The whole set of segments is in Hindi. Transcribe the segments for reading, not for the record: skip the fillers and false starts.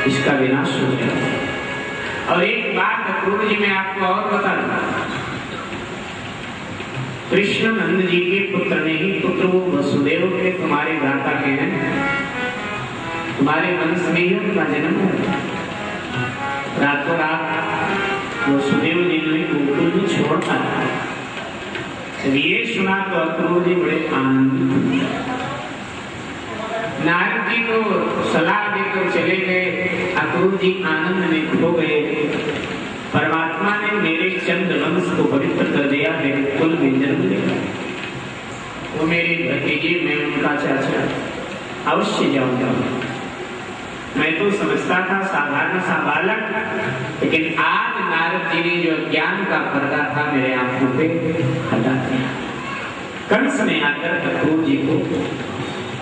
इसका विनाश हो गया। और एक बात अक्रूर जी मैं आपको और बता दूं, कृष्ण नंद जी के पुत्र ने ही पुत्र वो वसुदेव के तुम्हारे भ्राता के हैं, तुम्हारे वंश में ही उनका जन्म है। रातों रात वसुदेव जी ने गोकुल में छोड़ता। जब ये सुना तो अक्रूर जी बड़े आनंदित। नारद जी को सलाह देकर चले गए, अक्रूर जी आनंद में खो गए। परमात्मा ने मेरे चंद वंश को पवित्र कर दिया, मेरे कुल में जन्म लिया। वो मेरे भतीजे, मैं उनका चाचा अवश्य जाऊंगा। मैं तो समझता था साधारण सा बालक, लेकिन आज नारद जी ने जो ज्ञान का पर्दा था मेरे आंखों पे हटा दिया। कंस ने आकर अक्रूर जी को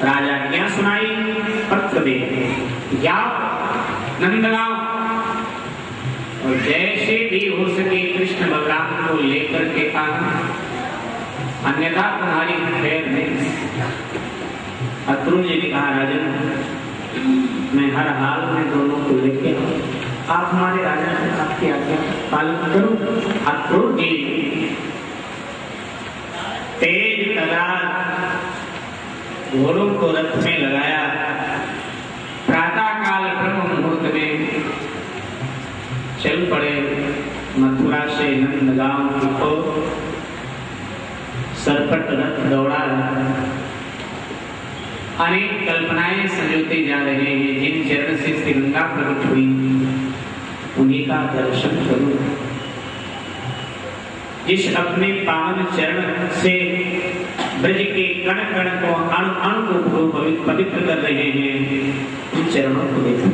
राजाज्ञा सुनाई, पत्र दे जाओ नंदगांव, और जैसे भी हो सके कृष्ण बलराम को लेकर के आना, अन्यथा तुम्हारी खैर नहीं। अक्रूर जी ने कहा राजन, मैं हर हाल में दोनों को लेके आप हमारे राजा से आपकी आज्ञा पालन करो। अक्रूर जी तेज तदार घोड़ों को रथ में लगाया, प्रातः काल ब्रह्म मुहूर्त में चल पड़े मथुरा से नंदगांव की ओर। सरपट रथ दौड़ा, अनेक कल्पनाएं संजोते जा रहे हैं। जिन चरण से श्री गंगा प्रकट हुई उन्हीं का दर्शन करो। जिस अपने पावन चरण से ब्रज के कण कण को अणु अणु को पवित्र कर रहे हैं, उन चरणों को देखो।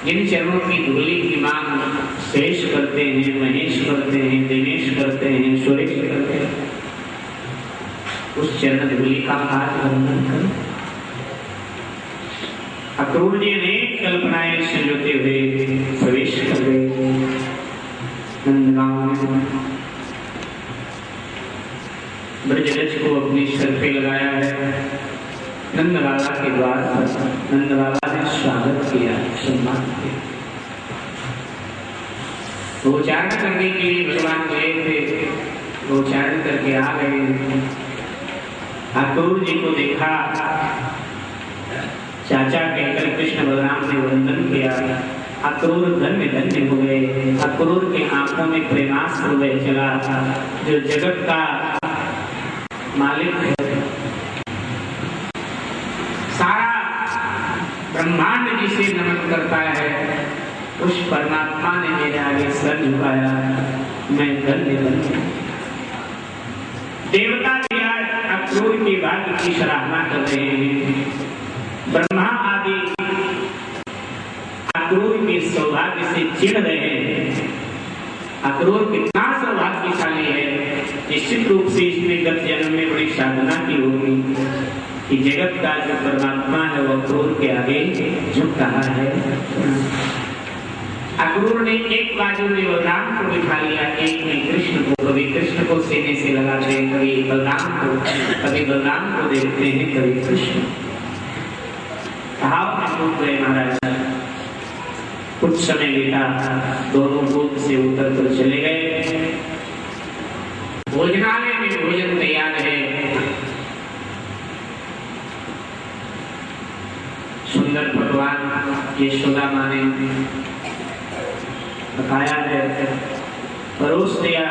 जिन चरणों की धूलि की मांग शेष करते हैं, महेश करते हैं, दिनेश करते हैं, सुरेश करते हैं, उस चरण धूलि का आज वर्णन करो। अक्रूर जी अनेक कल्पनाएं संजोते हुए प्रवेश कर गए नंदगांव में। ब्रजरज को अपने सर पे लगाया है। नंदलाला के द्वार पर नंदलाला ने स्वागत किया, सम्मान किया। गोचारण करने के लिए भगवान गए थे, गोचारण करके आ गए। अक्रूर जी को देखा, चाचा कहकर कृष्ण बलराम ने वंदन किया। अक्रूर धन्य धन्य हो गए। अक्रूर के आंखों में प्रेमास्त्र बह चला। जो जगत का मालिक है, सारा ब्रह्मांड जिसे नमन करता है, उस परमात्मा ने मेरे आगे सर झुकाया। मैं धन्य धन्य। देवता भी आज अक्रूर के भाग्य की सराहना कर रहे हैं। ब्रह्मा आदि अक्रूर के सौभाग्य से चिढ़ रहे हैं। अक्रूर कितना सौभाग्यशाली है। निश्चित रूप से इसने गत जन्म में बड़ी साधना की होगी कि जगत का जो परमात्मा है वो अक्रूर के आगे झुक रहा है। अक्रूर ने एक बाजू में बलराम को बिठा लिया, एक में कृष्ण को। कभी कृष्ण को सीने से लगाते हैं, कभी बलराम को, कभी बलराम को देखते हैं, कभी कृष्ण। भाव में डूब गए महाराज। कुछ समय बीता, दोनों गोद से उतर कर चले गए। भोजनालय में भोजन तैयार है। सुंदर पकवान यशोदा माँ ने बताया है, परोस दिया।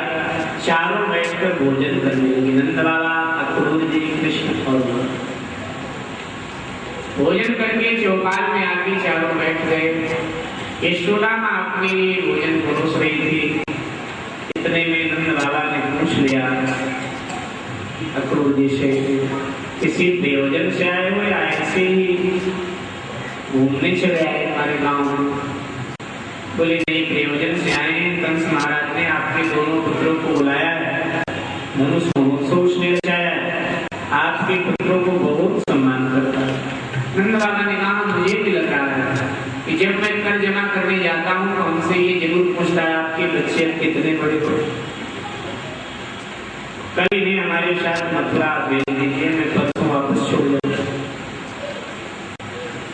चारों बैठकर भोजन करने लगे। नंदलाला, अक्रूर जी, कृष्ण और भोजन करके चौपाल में आके चारों बैठ गए। यशोदा माँ अपने लिए भोजन परोस रही थी। इतने में नंदलाला ने पूछ लिया अक्रूर जी से, किसी प्रयोजन से आए हो या ऐसे ही घूमने चले आए हमारे गांव में? बोले नहीं, प्रयोजन से आए हैं। कंस महाराज ने आपके दोनों पुत्रों को बुलाया है, धनुष महोत्सव उसने रचाया है, आपके पुत्रों को बहुत सम्मान करता है। नंदलाला ने कहा मुझे भी लग रहा है कि जब मैं कर जमा करने जाता हूँ तो हमसे ये जरूर पूछता है आपके बच्चे कितने बड़े बड़े। कल इन्हें हमारे साथ मथुरा भेज दीजिए, मैं परसों वापस छोड़ जाऊंगा।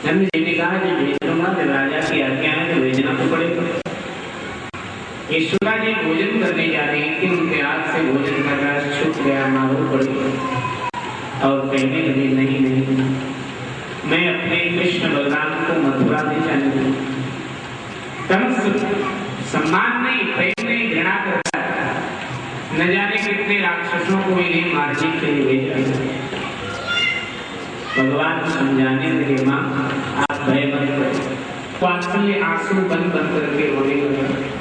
नंद जी ने कहा कि भेजूंगा, जब राजा की आज्ञा है तो भेजना तो पड़ेगा। यशोदा जी भोजन करने जा रही थी, उनके हाथ से भोजन का ग्लास छूट गया, मालूम पड़ी और कहने लगी नहीं नहीं, मैं अपने कृष्ण बलराम को मथुरा ले जाने दूं। कंस सम्मान नहीं, प्रेम नहीं, घृणा करता है। न जाने कितने राक्षसों को इन्हें मारने के लिए भेजा। भगवान समझाने लगे, मां आप भय मत करो। वात्सल्य आंसू बंद बंद करके रोने लगे।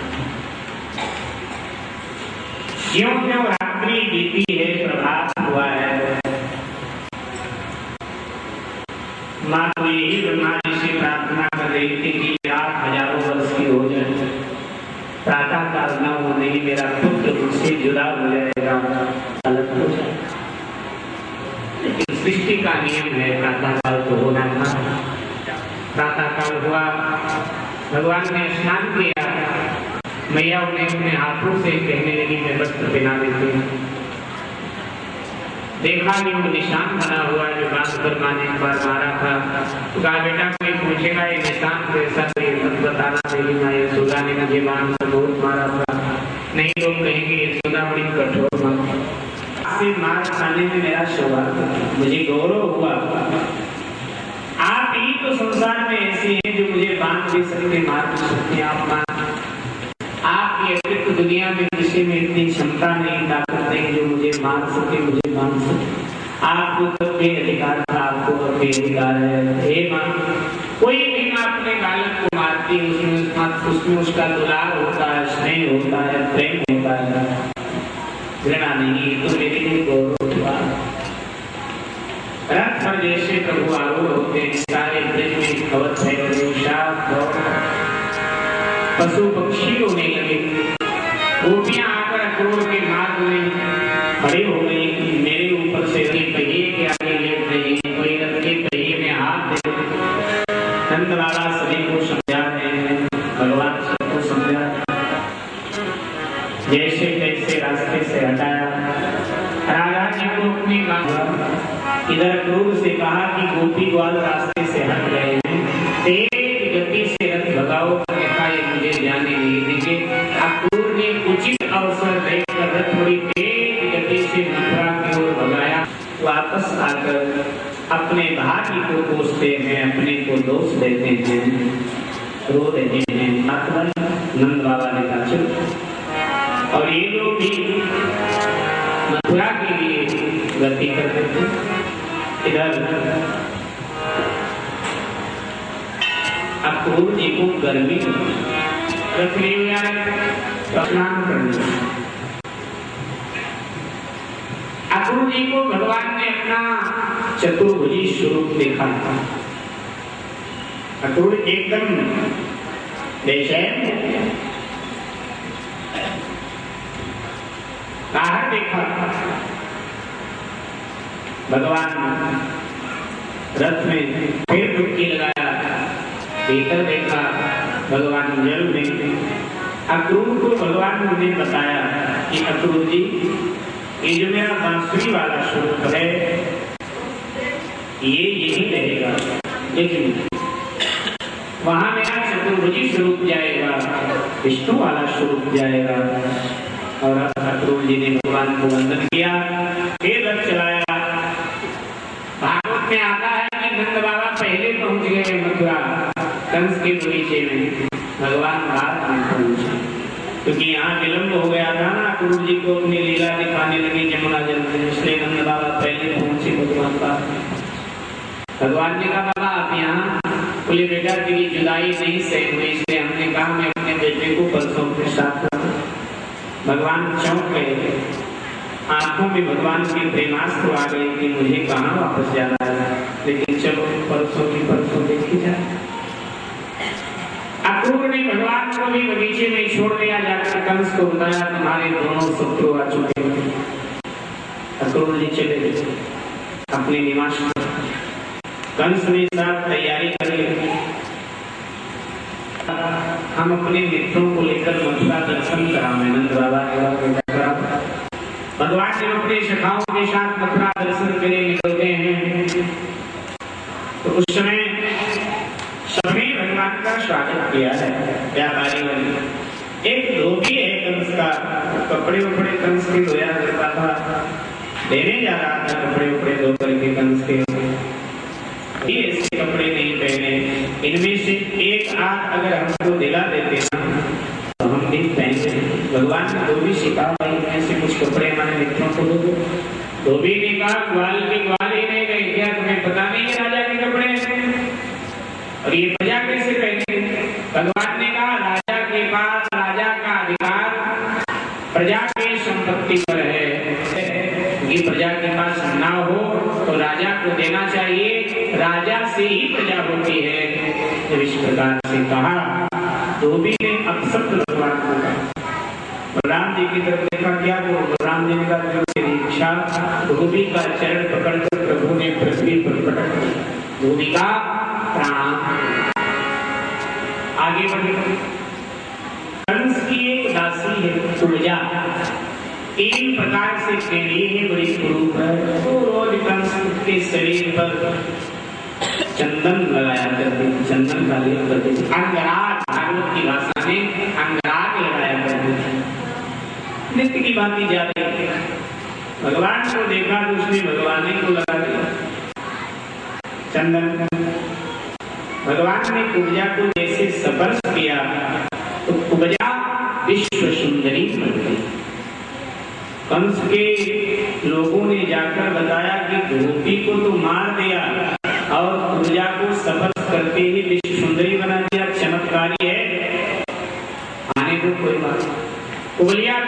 ज्यों ज्यों रात्रि बीती है, प्रभात हुआ है, मां तो यही ब्रह्मा जी से प्रार्थना कर रही थी कि आप हजारों वर्ष की हो जाए, प्रातः काल न होने ही मेरा पुत्र मुझसे जुदा हो जाएगा, अलग हो जाएगा। लेकिन सृष्टि का नियम है, प्रातः काल तो होना था। प्रातः काल हुआ, भगवान ने स्नान किया, मैया उन्हें अपने हाथों से कहने लगी मैं वस्त्र पहना देती हूँ। देखा कि वो निशान बना हुआ है जो बात पर माने एक बार मारा था। तो कहा बेटा कोई पूछेगा ये निशान कैसा है मत बताना, मेरी माँ यशोदा ने मुझे बाण से बहुत मारा था, नहीं लोग कहेंगे यशोदा बड़ी कठोर माँ से मार खाने में मेरा सौभाग्य, मुझे गौरव हुआ। आप ही तो संसार में ऐसे हैं जो मुझे बांध दे सकते, मार भी सकते। आप ये अतिरिक्त दुनिया में किसी में इतनी क्षमता नहीं, ताकत नहीं जो मुझे मार सके, मुझे बांध सके। आपको तो अधिकार था, आपको तो अधिकार है। हे मां, कोई भी मां अपने बालक को मारती है, उसमें उसका दुलार होता है, स्नेह होता है, प्रेम होता है, घृणा नहीं। तो मेरे लिए गौरव हुआ। रथ पर जैसे प्रभु आरूढ़ होते हैं, सारे ब्रज में कवच है, पशु पक्षी होने लगे। गोपियां आकर अक्रूर के मार्ग में खड़े हो गई, मेरे ऊपर से पहिए के आगे लेट रही, कोई रथ के पहिए में हाथ दे। नंद बाबा सभी को समझा रहे हैं, भगवान सबको समझा, जैसे तैसे रास्ते से हटाया। राजा जी को अपनी बात इधर क्रोध से कहा कि गोपी ग्वाल रास्ते से हट गए हैं, तेज गति से रथ भगाओ, ये मुझे जाने नहीं देंगे। अक्रूर ने उचित अवसर देखकर रथ थोड़ी तेज गति से मथुरा की ओर भगाया। वापस आकर अपने भाग्य को कोसते हैं, अपने को दोष देते हैं, रो देते हैं। नंद बाबा ने कहा चलो, और ये लोग भी मथुरा के लिए गति करते थे। इधर अक्रूर जी को गर्मी रथ ले स्नान करने। अक्रूर जी को भगवान ने अपना चतुर्भुजी स्वरूप देखा था। अक्रूर एकदम बेचैन, बाहर देखा भगवान रथ में, फिर डुबकी लगाया, भीतर देखा भगवान जल में। अक्रूर को भगवान ने बताया कि अक्रूर जी, ये जो मेरा बांसुरी वाला स्वरूप है ये यही रहेगा, लेकिन वहां मेरा चतुर्भुजी स्वरूप जाएगा, विष्णु वाला स्वरूप जाएगा। और अक्रूर जी ने भगवान को वंदन किया, फिर रथ चलाया। भागवत में आता है कि नंद बाबा पहले पहुंच गए मथुरा, कंस के बगीचे में, भगवान बाद में पहुंचे, क्योंकि यहाँ विलंब हो गया था ना। अक्रूर जी को अपनी लीला दिखाने लगी जमुना जल में, इसलिए नंद बाबा पहले पहुंचे भगवान का। भगवान ने कहा बाबा आप यहाँ, बोले बेटा तेरी जुदाई नहीं सही हुई, इसलिए हमने कहा मैं अपने बेटे को परसों के साथ। भगवान चौंक गए, आंखों में भगवान की प्रेमास्त्र आ गई कि मुझे कहाँ वापस जाना है, लेकिन चलो परसों की परसों देखी जाए। अक्रूर ने भगवान को भी बगीचे में छोड़ दिया, जाकर कंस को बताया तुम्हारे दोनों शत्रु आ चुके हैं। अक्रूर जी चले गए अपने निवास में। कंस ने साथ तैयारी कर ली, हम अपने मित्रों को लेकर मथुरा दर्शन करा। नंद बाबा भगवान ने अपने सखाओं के साथ मथुरा दर्शन करने निकलते हैं। तो उस समय सबने भगवान का स्वागत किया है। व्यापारी वाली एक धोबी है कंस का, कपड़े उपड़े कंस के धोया करता था, लेने जा रहा था कपड़े उपड़े धो करके कंस के, ये ऐसे कपड़े नहीं पहने, इनमें से एक आध अगर हमको दिला देते ना तो हम भी पहनते। भगवान ने धोबी सिखा भाई ऐसे कुछ कपड़े हमारे मित्रों को दो। धोबी ने कहा ग्वाल के ग्वाल ही नहीं गए क्या, तुम्हें पता नहीं है राजा के कपड़े और ये प्रजा कैसे पहने? भगवान ने कहा राजा के पास राजा का अधिकार प्रजा की संपत्ति पर है, ये प्रजा के पास ना हो तो राजा को देना चाहिए, राजा से ही प्रजा होती है। जब इस प्रकार से कहा धोबी ने अपशब्द भगवान को कहा। बलराम जी की तरफ देखा, क्या वो बलराम जी ने कहा जो तेरी इच्छा। धोबी का चरण पकड़कर प्रभु ने पृथ्वी पर पटक दिया, धोबी का प्राण। आगे बढ़े, कंस की एक दासी है कुब्जा, 3 प्रकार से टेढ़ी है, बड़ी कुरूप है, तो रोज कंस के शरीर पर चंदन लगाया करती, चंदन का लेप करती, अंगराग, भागवत की भाषा में अंगराग लगाया करती। नित्य की बात जा रही है, भगवान को देखा तो उसने भगवान को लगा दिया चंदन। भगवान ने कुब्जा को जैसे स्पर्श किया तो कुब्जा विश्व सुंदरी बन गई। कंस के लोगों ने जाकर बताया कि धोबी को तो मार दिया और कुब्जा को स्पर्श करते ही विश्व सुंदरी बना दिया, चमत्कारी है, आने को कोई बात। कुबलिया